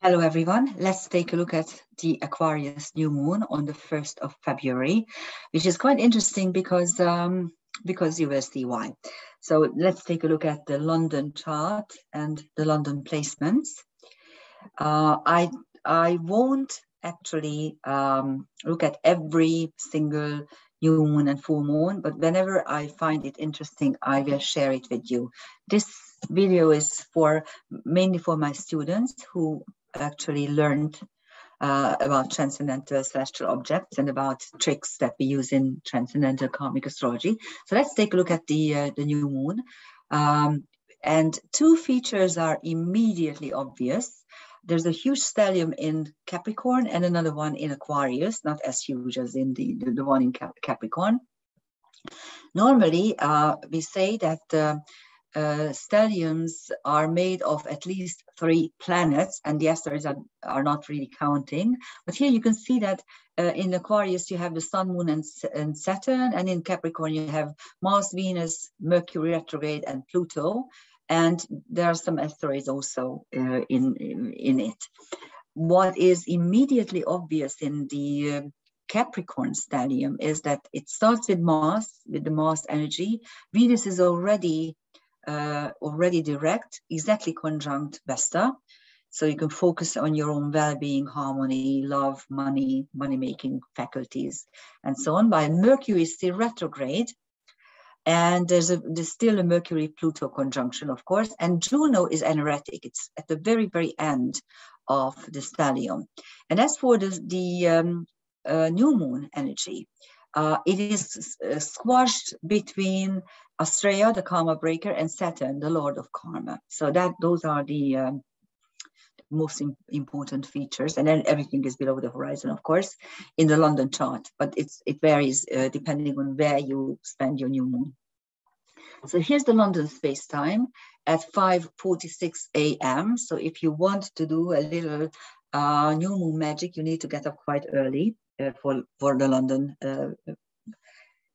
Hello everyone, let's take a look at the Aquarius New Moon on the 1st of February, which is quite interesting because you will see why. So let's take a look at the London chart and the London placements. I won't actually look at every single new moon and full moon, but whenever I find it interesting, I will share it with you. This video is mainly for my students who actually learned about transcendental celestial objects and about tricks that we use in transcendental karmic astrology. So let's take a look at the new moon. And two features are immediately obvious. There's a huge stellium in Capricorn and another one in Aquarius, not as huge as in the one in Capricorn. Normally, we say that stelliums are made of at least 3 planets, and the asteroids are not really counting. But here you can see that in Aquarius you have the Sun, Moon, and Saturn, and in Capricorn you have Mars, Venus, Mercury retrograde, and Pluto. And there are some asteroids also in it. What is immediately obvious in the Capricorn stellium is that it starts with Mars, with the Mars energy. Venus is already direct, exactly conjunct Vesta. So you can focus on your own well-being, harmony, love, money, money-making faculties, and so on. While Mercury is still retrograde, and there's still a Mercury-Pluto conjunction, of course, and Juno is energetic. It's at the very, very end of the stellium. And as for the new moon energy, it is squashed between Astrea, the karma breaker, and Saturn, the lord of karma. So those are the most important features. And then everything is below the horizon, of course, in the London chart. But it varies depending on where you spend your new moon. So here's the London space-time at 5:46 a.m. So if you want to do a little new moon magic, you need to get up quite early for the London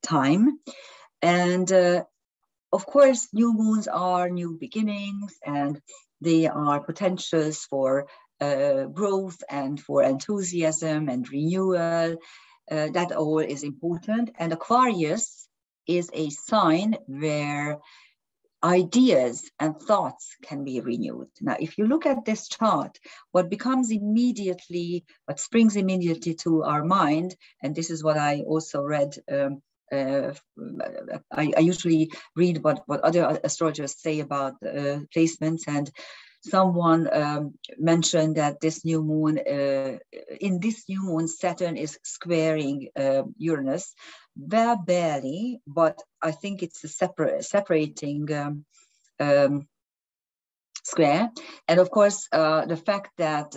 time. And of course, new moons are new beginnings, and they are potentials for growth and for enthusiasm and renewal. That all is important. And Aquarius is a sign where ideas and thoughts can be renewed. Now, if you look at this chart, what springs immediately to our mind, and this is what I also read, I usually read what other astrologers say about placements, and someone mentioned that this new moon, in this new moon, Saturn is squaring Uranus, barely, but I think it's a separating square. And of course, the fact that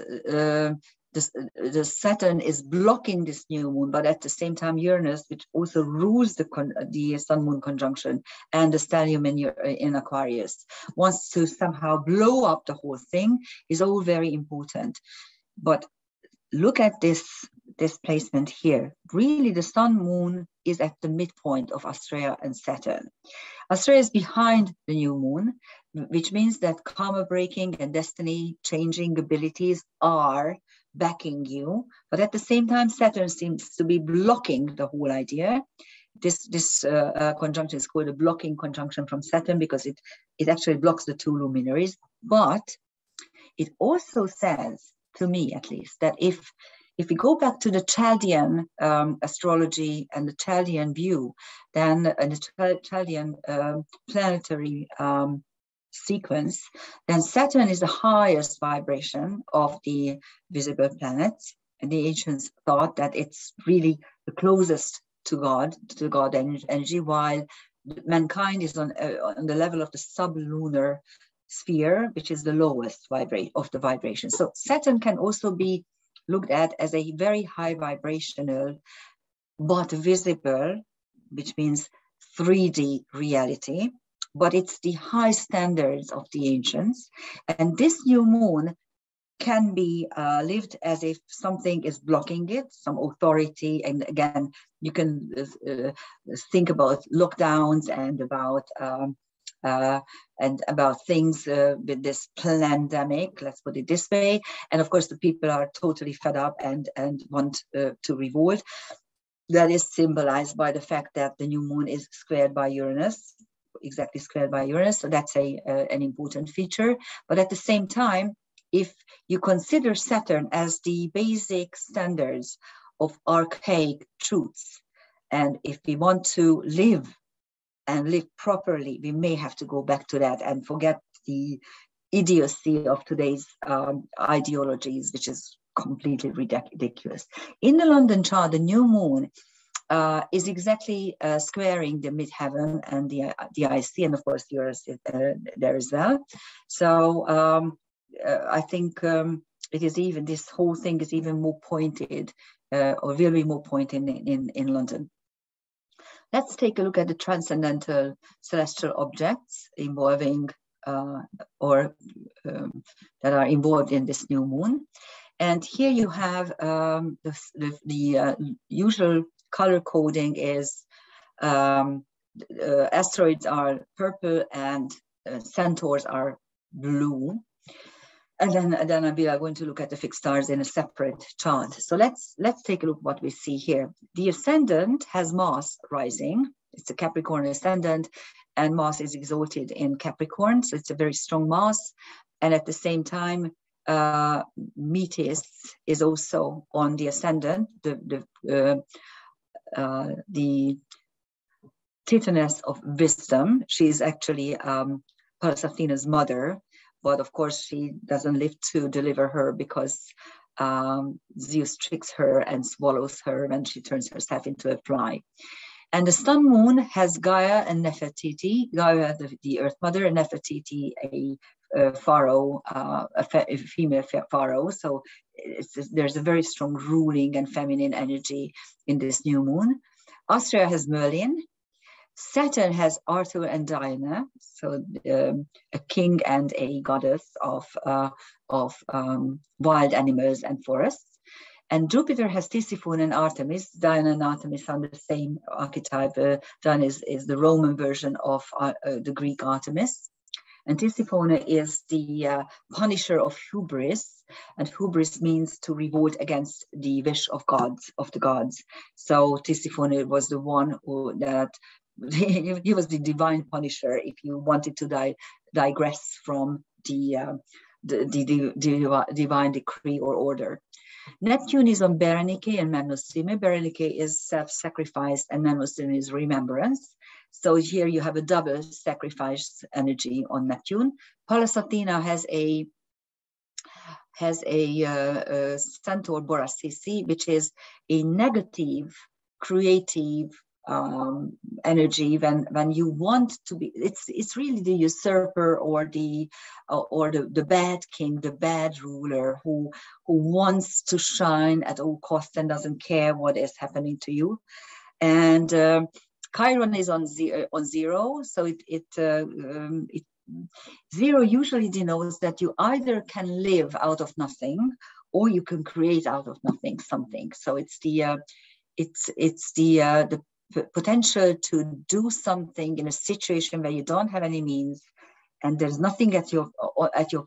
the Saturn is blocking this new moon, but at the same time Uranus, which also rules the Sun-Moon conjunction and the stellium in Aquarius, wants to somehow blow up the whole thing, is all very important. But look at this placement here. Really, the Sun-Moon is at the midpoint of Astrea and Saturn. Astrea is behind the new moon, which means that karma breaking and destiny changing abilities are backing you, but at the same time Saturn seems to be blocking the whole idea. This conjunction is called a blocking conjunction from Saturn because it actually blocks the two luminaries. But it also says, to me at least, that if we go back to the Chaldean astrology and the Chaldean view, then the Chaldean planetary sequence, then Saturn is the highest vibration of the visible planets. And the ancients thought that it's really the closest to God energy, while mankind is on the level of the sublunar sphere, which is the lowest of the vibration. So Saturn can also be looked at as a very high vibrational but visible, which means 3D reality. But it's the high standards of the ancients. And this new moon can be lived as if something is blocking it, some authority. And again, you can think about lockdowns and about and about things with this pandemic, let's put it this way. And of course, the people are totally fed up and want to revolt. That is symbolized by the fact that the new moon is squared by Uranus, exactly squared by Uranus. So that's an important feature. But at the same time, if you consider Saturn as the basic standards of archaic truths, and if we want to live and live properly, we may have to go back to that and forget the idiocy of today's ideologies, which is completely ridiculous. In the London chart, the new moon is exactly squaring the midheaven and the IC, and of course yours there as well. So I think it is even, this whole thing is even more pointed, or will be more pointed in London. Let's take a look at the transcendental celestial objects involving that are involved in this new moon. And here you have the usual color coding is asteroids are purple and centaurs are blue. And then we are going to look at the fixed stars in a separate chart. So let's take a look what we see here. The ascendant has Mars rising. It's a Capricorn ascendant, and Mars is exalted in Capricorn. So it's a very strong Mars. And at the same time, Metis is also on the ascendant, the Titaness of wisdom. She's actually Pallas Athena's mother. But of course, she doesn't live to deliver her because Zeus tricks her and swallows her when she turns herself into a fly. And the sun moon has Gaia and Nefertiti, Gaia, the earth mother, and Nefertiti, a pharaoh, a female pharaoh. So there's a very strong ruling and feminine energy in this new moon. Austria has Merlin. Saturn has Arthur and Diana, so a king and a goddess of wild animals and forests. And Jupiter has Tisiphone and Artemis. Diana and Artemis are the same archetype. Diana is the Roman version of the Greek Artemis. And Tisiphone is the punisher of hubris. And hubris means to revolt against the wish of the gods. So Tisiphone was the one that he was the divine punisher if you wanted to digress from the divine decree or order. Neptune is on Berenike and Mnemosyne. Berenike is self-sacrifice and Mnemosyne is remembrance. So here you have a double sacrifice energy on Neptune. Pallas Athena has a centaur Borasisi, which is a negative, creative energy when you want to be. It's really the usurper or the bad king, the bad ruler who wants to shine at all costs and doesn't care what is happening to you. And Chiron is on zero, so zero usually denotes that you either can live out of nothing or you can create out of nothing something. So it's the potential to do something in a situation where you don't have any means and there's nothing at your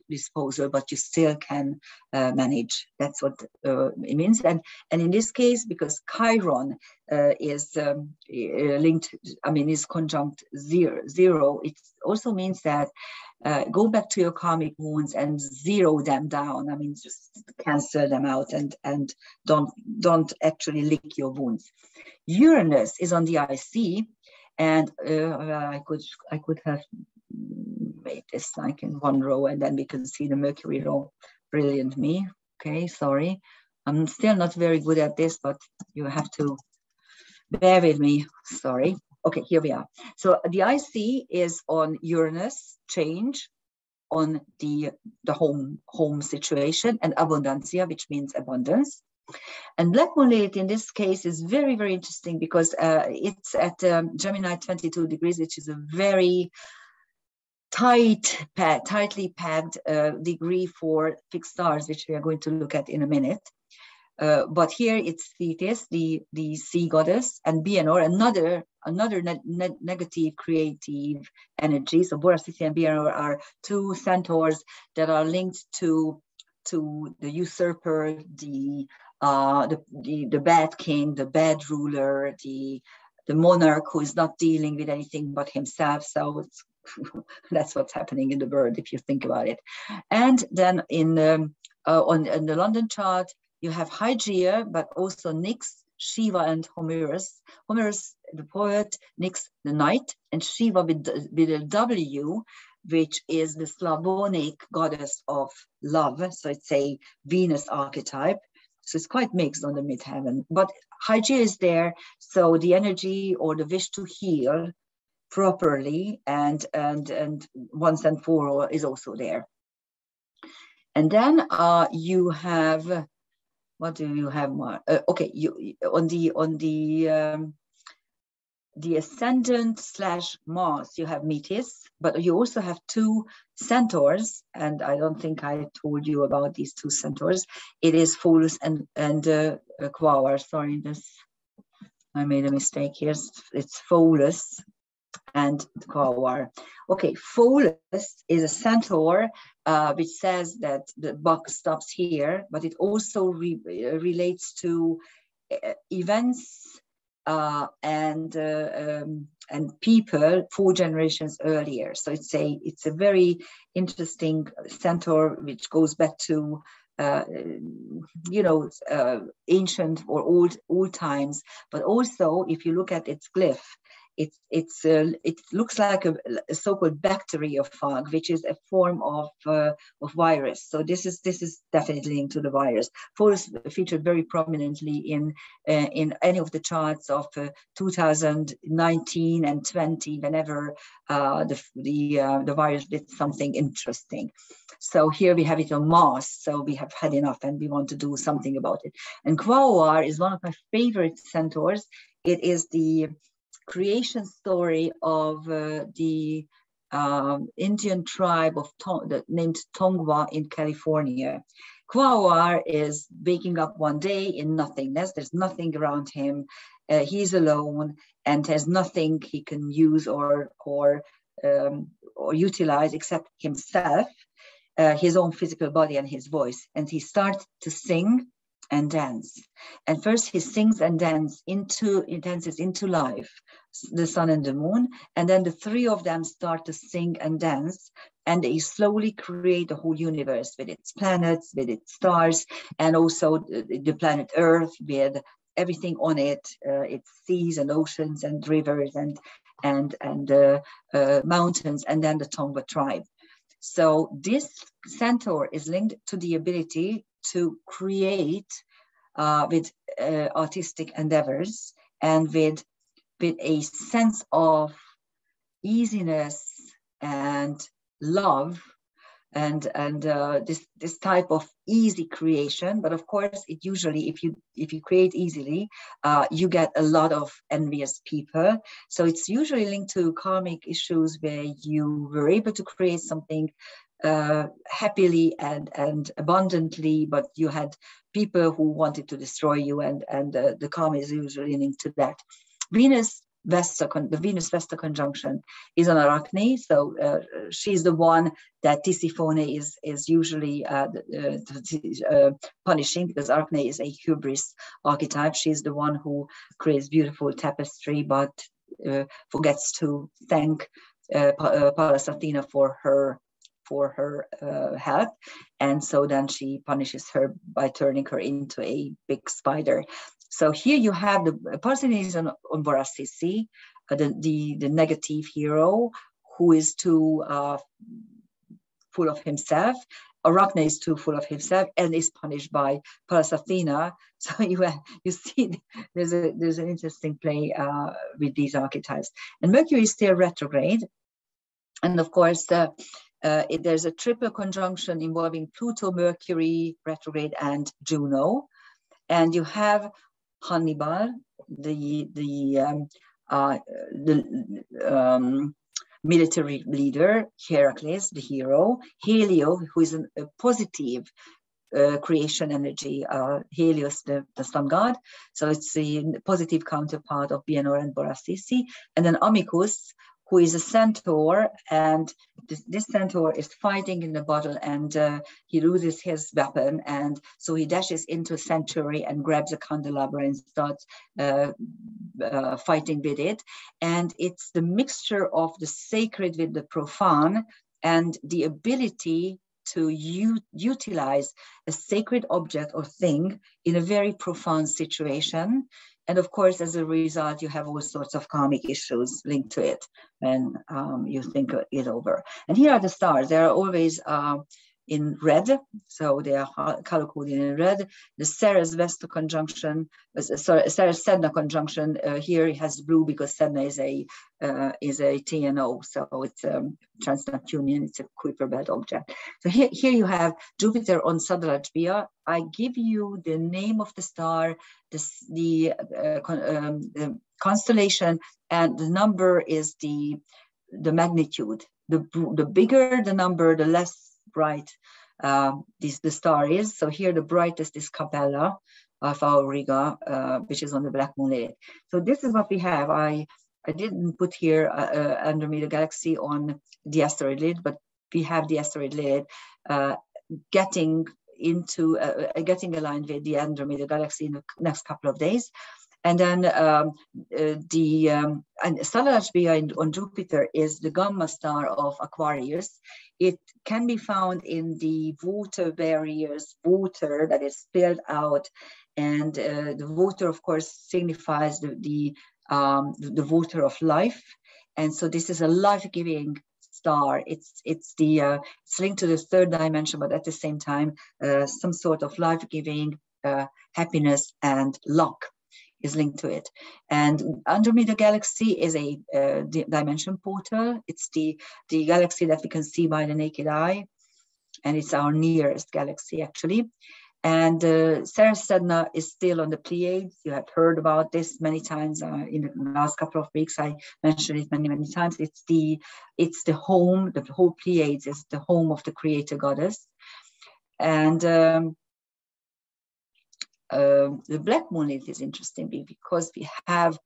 disposal, but you still can manage. That's what it means. And in this case, because Chiron is linked, is conjunct zero, it also means that go back to your karmic wounds and zero them down. Just cancel them out and don't actually lick your wounds. Uranus is on the IC, and I could have made this like in one row, and then we can see the Mercury row. Brilliant me. Okay, sorry. I'm still not very good at this, but you have to bear with me. Sorry. Okay, here we are. So the IC is on Uranus, change, on the home situation, and abundancia, which means abundance. And black moon late in this case is very, very interesting because it's at Gemini 22 degrees, which is a very tightly packed degree for fixed stars, which we are going to look at in a minute. But here it's Thetis, the sea goddess, and Bianor, another negative creative energy. So Boras, Thetis, and Bianor are two centaurs that are linked to the usurper, the bad king, the bad ruler, the monarch who is not dealing with anything but himself. So it's that's what's happening in the bird, if you think about it. And then in the London chart, you have Hygeia, but also Nyx, Shiva, and Homerus. Homerus, the poet, Nyx, the knight, and Shiva with a W, which is the Slavonic goddess of love. So it's a Venus archetype. So it's quite mixed on the midheaven. But Hygeia is there, so the energy or the wish to heal properly and once and for all is also there. And then you have, what do you have more? Okay, you on the ascendant / Mars, you have Metis, but you also have two centaurs, and I don't think I told you about these two centaurs. It is Pholus and Quaoar. Sorry, I made a mistake here. It's Pholus and Quaoar. Okay, Pholus is a centaur, which says that the buck stops here, but it also relates to events and people 4 generations earlier. So it's a very interesting centaur, which goes back to ancient or old times. But also, if you look at its glyph, it looks like a so-called bacteriophage, which is a form of virus. So this is definitely linked to the virus. Pholus featured very prominently in any of the charts of 2019 and 20, whenever the virus did something interesting. So here we have it on Mars. So we have had enough, and we want to do something about it. And Quaoar is one of my favorite centaurs. It is the creation story of the Indian tribe of named Tongva in California. Quaoar is waking up one day in nothingness. There's nothing around him. He's alone and has nothing he can use or utilize except himself, his own physical body and his voice. And he starts to sing and dance. And first he sings and dances into life, the sun and the moon, and then the 3 of them start to sing and dance, and they slowly create the whole universe with its planets, with its stars, and also the planet Earth with everything on it, its seas and oceans and rivers and mountains, and then the Tongva tribe. So this centaur is linked to the ability to create with artistic endeavors and with a sense of easiness and love and this type of easy creation. But of course, it usually, if you create easily, you get a lot of envious people. So it's usually linked to karmic issues where you were able to create something happily and abundantly, but you had people who wanted to destroy you, and the karma is usually linked to that. The Venus-Vesta conjunction is on Arachne, so she's the one that Tisiphone is usually punishing, because Arachne is a hubris archetype. She's the one who creates beautiful tapestry, but forgets to thank Pallas Athena for her help, and so then she punishes her by turning her into a big spider. So here you have the person is on Voracisi, the negative hero, who is too full of himself. Arachne is too full of himself and is punished by Pallas Athena. So you see there's an interesting play with these archetypes. And Mercury is still retrograde, and of course there's a triple conjunction involving Pluto, Mercury retrograde, and Juno, and you have Hannibal, the military leader, Heracles, the hero, Helio, who is a positive creation energy, Helios, the sun god. So it's the positive counterpart of Bienor and Borasisi. And then Amicus, who is a centaur, and this centaur is fighting in the battle, and he loses his weapon, and so he dashes into a sanctuary and grabs a candelabra and starts fighting with it. And it's the mixture of the sacred with the profane, and the ability to utilize a sacred object or thing in a very profound situation. And of course, as a result, you have all sorts of karmic issues linked to it when you think it over. And here are the stars. They are always in red, so they are color coded in red. The Ceres Vesta conjunction, Ceres Sedna conjunction. Here it has blue because Sedna is a TNO, so it's a transnatal union. It's a Kuiper belt object. So here you have Jupiter on Sadalajbia. I give you the name of the star, the constellation, and the number is the magnitude. The bigger the number, the less bright the star is. So here the brightest is Capella of Auriga, which is on the black moon lily. So this is what we have. I didn't put here Andromeda Galaxy on the asteroid lid, but we have the asteroid lid getting aligned with the Andromeda Galaxy in the next couple of days. And then Sadalajbia on Jupiter is the gamma star of Aquarius. It can be found in the water barriers, water that is spilled out, and the water, of course, signifies the water of life. And so this is a life-giving star. It's linked to the third dimension, but at the same time, some sort of life-giving happiness and luck is linked to it. And Andromeda Galaxy is a dimension portal. It's the galaxy that we can see by the naked eye, and it's our nearest galaxy, actually. And Ceres Sedna is still on the Pleiades. You have heard about this many times in the last couple of weeks. I mentioned it many times. It's the home. The whole Pleiades is the home of the Creator Goddess. And the black moon is interesting because we have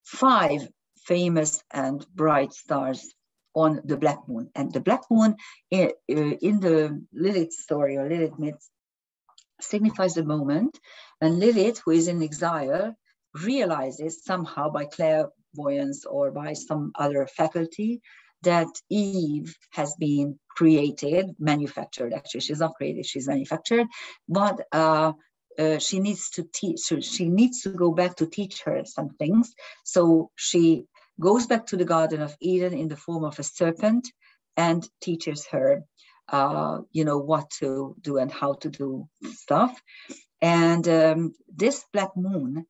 5 famous and bright stars on the black moon. And the black moon in the Lilith story or Lilith myth signifies the moment when Lilith, who is in exile, realizes somehow by clairvoyance or by some other faculty that Eve has been created, manufactured. Actually, she's not created, she's manufactured, but she needs to teach. So she needs to go back to teach her some things. So she goes back to the Garden of Eden in the form of a serpent and teaches her, what to do and how to do stuff. And this black moon,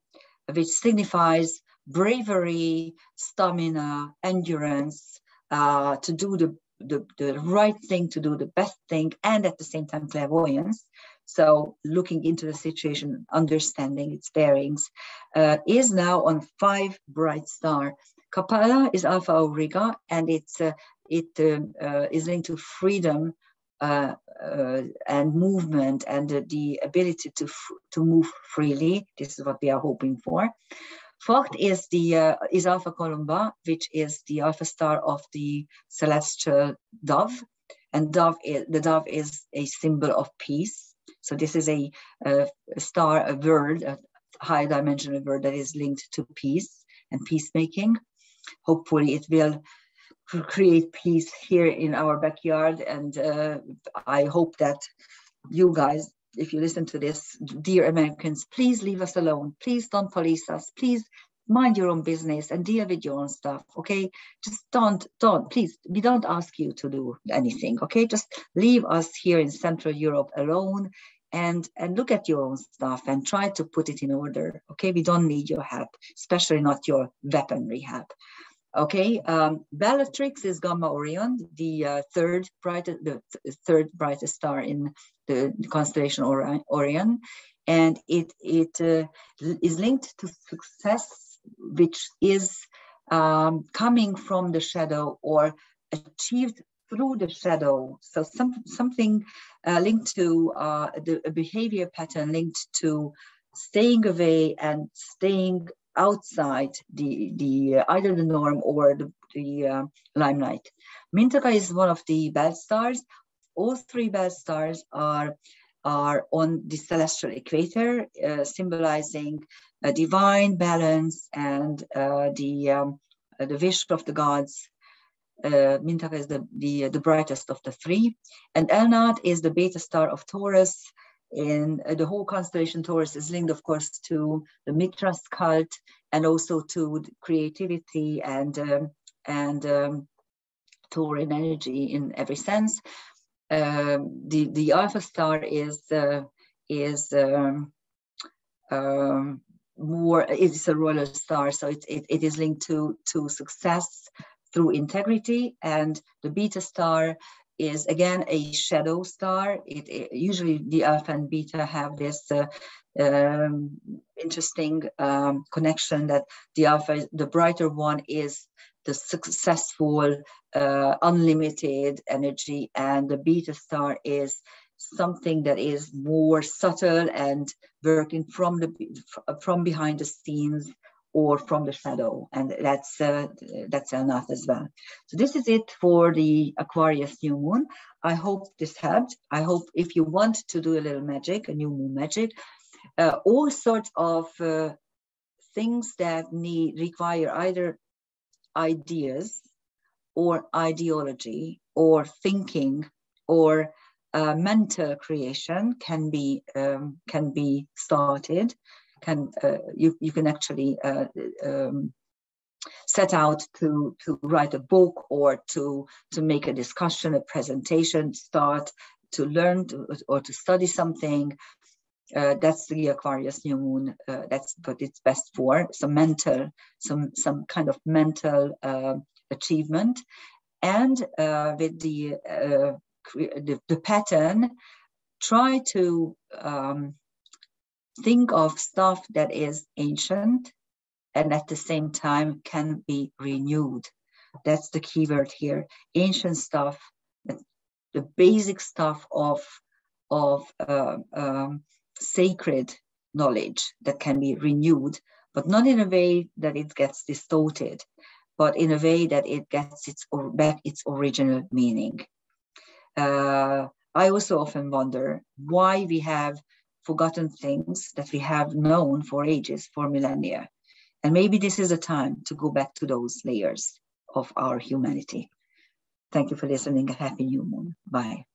which signifies bravery, stamina, endurance, to do the right thing, to do the best thing, and at the same time clairvoyance. So looking into the situation, understanding its bearings, is now on 5 bright stars. Capella is Alpha Auriga, and it is linked to freedom and movement and the ability to move freely. This is what we are hoping for. Vogt is Alpha Columba, which is the alpha star of the celestial dove, and the dove is a symbol of peace. So this is a star, a word, a high dimensional word that is linked to peace and peacemaking. Hopefully it will create peace here in our backyard. And I hope that you guys, if you listen to this, dear Americans, please leave us alone. Please don't police us. Please mind your own business and deal with your own stuff, okay? Just don't, please, we don't ask you to do anything, okay? Just leave us here in Central Europe alone and look at your own stuff and try to put it in order, okay? We don't need your help, especially not your weaponry help, okay? Bellatrix is Gamma Orion, the third brightest star in the constellation Orion, and it is linked to success, which is coming from the shadow or achieved through the shadow. So something linked to a behavior pattern linked to staying away and staying outside the either the norm or the limelight. Mintaka is one of the belt stars. All three belt stars are on the celestial equator, symbolizing a divine balance and the wish of the gods. Mintaka is the brightest of the three, and Elnat is the beta star of Taurus. In the whole constellation Taurus is linked, of course, to the Mithras cult and also to creativity and Taurian energy in every sense. The Alpha star is more, it's a roller star, so it is linked to success through integrity, and the Beta star is again a shadow star. Usually the Alpha and Beta have this interesting connection that the Alpha, the brighter one, is the successful, unlimited energy, and the Beta star is something that is more subtle and working from behind the scenes or from the shadow, and that's enough as well. So this is it for the Aquarius new moon. I hope this helped. I hope if you want to do a little magic, a new moon magic, all sorts of things that require either ideas or ideology or thinking or mental creation can be started. You can actually set out to write a book or to make a discussion, a presentation, start to learn or to study something. That's the Aquarius new moon. That's what it's best for. Some kind of mental achievement, and with the pattern, try to think of stuff that is ancient and at the same time can be renewed. That's the key word here. Ancient stuff, the basic stuff of sacred knowledge that can be renewed, but not in a way that it gets distorted, but in a way that it gets back its original meaning. I also often wonder why we have forgotten things that we have known for ages, for millennia. And maybe this is a time to go back to those layers of our humanity. Thank you for listening. A happy new moon. Bye.